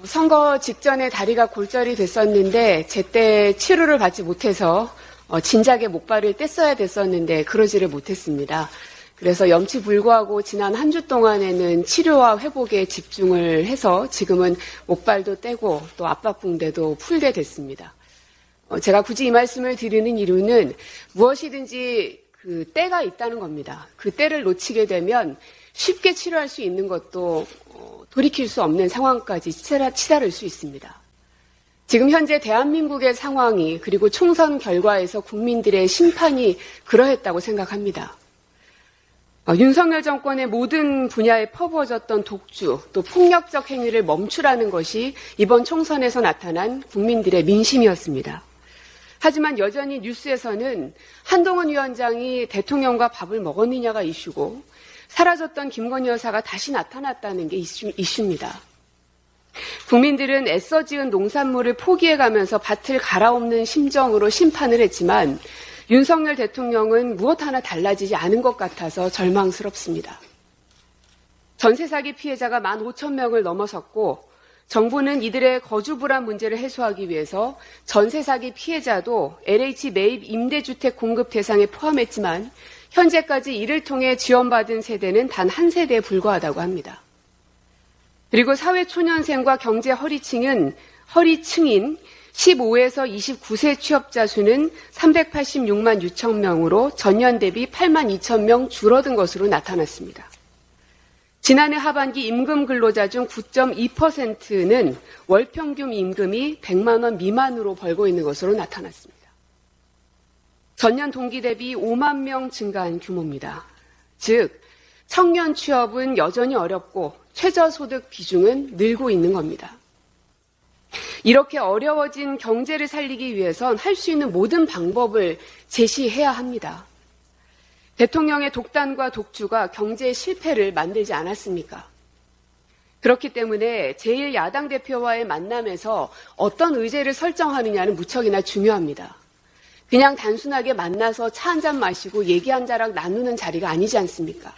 선거 직전에 다리가 골절이 됐었는데 제때 치료를 받지 못해서 진작에 목발을 뗐어야 됐었는데 그러지를 못했습니다. 그래서 염치불구하고 지난 한 주 동안에는 치료와 회복에 집중을 해서 지금은 목발도 떼고 또 압박붕대도 풀게 됐습니다. 제가 굳이 이 말씀을 드리는 이유는 무엇이든지 그 때가 있다는 겁니다. 그 때를 놓치게 되면 쉽게 치료할 수 있는 것도 돌이킬 수 없는 상황까지 치달을 수 있습니다. 지금 현재 대한민국의 상황이 그리고 총선 결과에서 국민들의 심판이 그러했다고 생각합니다. 윤석열 정권의 모든 분야에 퍼부어졌던 독주 또 폭력적 행위를 멈추라는 것이 이번 총선에서 나타난 국민들의 민심이었습니다. 하지만 여전히 뉴스에서는 한동훈 위원장이 대통령과 밥을 먹었느냐가 이슈고 사라졌던 김건희 여사가 다시 나타났다는 게 이슈입니다. 국민들은 애써 지은 농산물을 포기해가면서 밭을 갈아엎는 심정으로 심판을 했지만 윤석열 대통령은 무엇 하나 달라지지 않은 것 같아서 절망스럽습니다. 전세 사기 피해자가 15,000명을 넘어섰고 정부는 이들의 거주 불안 문제를 해소하기 위해서 전세 사기 피해자도 LH 매입 임대주택 공급 대상에 포함했지만 현재까지 이를 통해 지원받은 세대는 단 한 세대에 불과하다고 합니다. 그리고 사회초년생과 경제 허리층인 15에서 29세 취업자 수는 386만 6천 명으로 전년 대비 8만 2천 명 줄어든 것으로 나타났습니다. 지난해 하반기 임금 근로자 중 9.2%는 월평균 임금이 100만 원 미만으로 벌고 있는 것으로 나타났습니다. 전년 동기 대비 5만 명 증가한 규모입니다. 즉, 청년 취업은 여전히 어렵고 최저소득 비중은 늘고 있는 겁니다. 이렇게 어려워진 경제를 살리기 위해선 할 수 있는 모든 방법을 제시해야 합니다. 대통령의 독단과 독주가 경제의 실패를 만들지 않았습니까? 그렇기 때문에 제1야당 대표와의 만남에서 어떤 의제를 설정하느냐는 무척이나 중요합니다. 그냥 단순하게 만나서 차 한잔 마시고 얘기 한 자락 나누는 자리가 아니지 않습니까?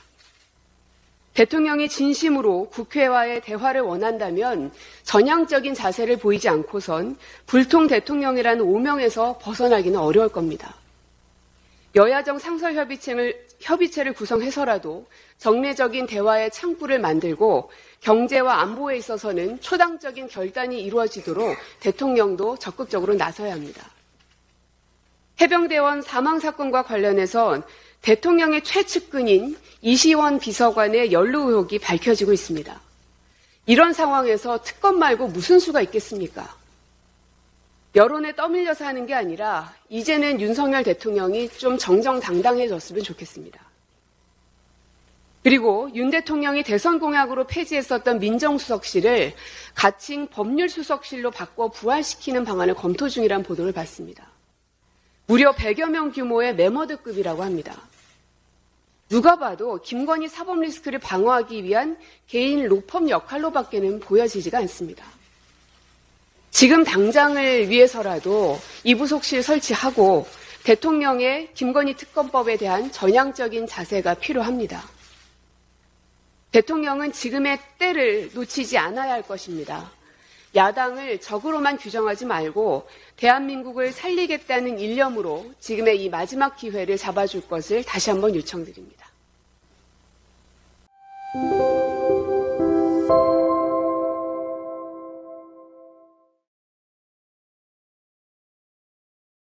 대통령이 진심으로 국회와의 대화를 원한다면 전향적인 자세를 보이지 않고선 불통 대통령이라는 오명에서 벗어나기는 어려울 겁니다. 여야정 상설협의체를 구성해서라도 정례적인 대화의 창구를 만들고 경제와 안보에 있어서는 초당적인 결단이 이루어지도록 대통령도 적극적으로 나서야 합니다. 해병대원 사망사건과 관련해서 대통령의 최측근인 이시원 비서관의 연루 의혹이 밝혀지고 있습니다. 이런 상황에서 특검 말고 무슨 수가 있겠습니까? 여론에 떠밀려서 하는 게 아니라 이제는 윤석열 대통령이 좀 정정당당해졌으면 좋겠습니다. 그리고 윤 대통령이 대선 공약으로 폐지했었던 민정수석실을 가칭 법률수석실로 바꿔 부활시키는 방안을 검토 중이라는 보도를 봤습니다. 무려 100여 명 규모의 메머드급이라고 합니다. 누가 봐도 김건희 사법 리스크를 방어하기 위한 개인 로펌 역할로밖에는 보여지지가 않습니다. 지금 당장을 위해서라도 이 부속실 설치하고 대통령의 김건희 특검법에 대한 전향적인 자세가 필요합니다. 대통령은 지금의 때를 놓치지 않아야 할 것입니다. 야당을 적으로만 규정하지 말고 대한민국을 살리겠다는 일념으로 지금의 이 마지막 기회를 잡아줄 것을 다시 한번 요청드립니다.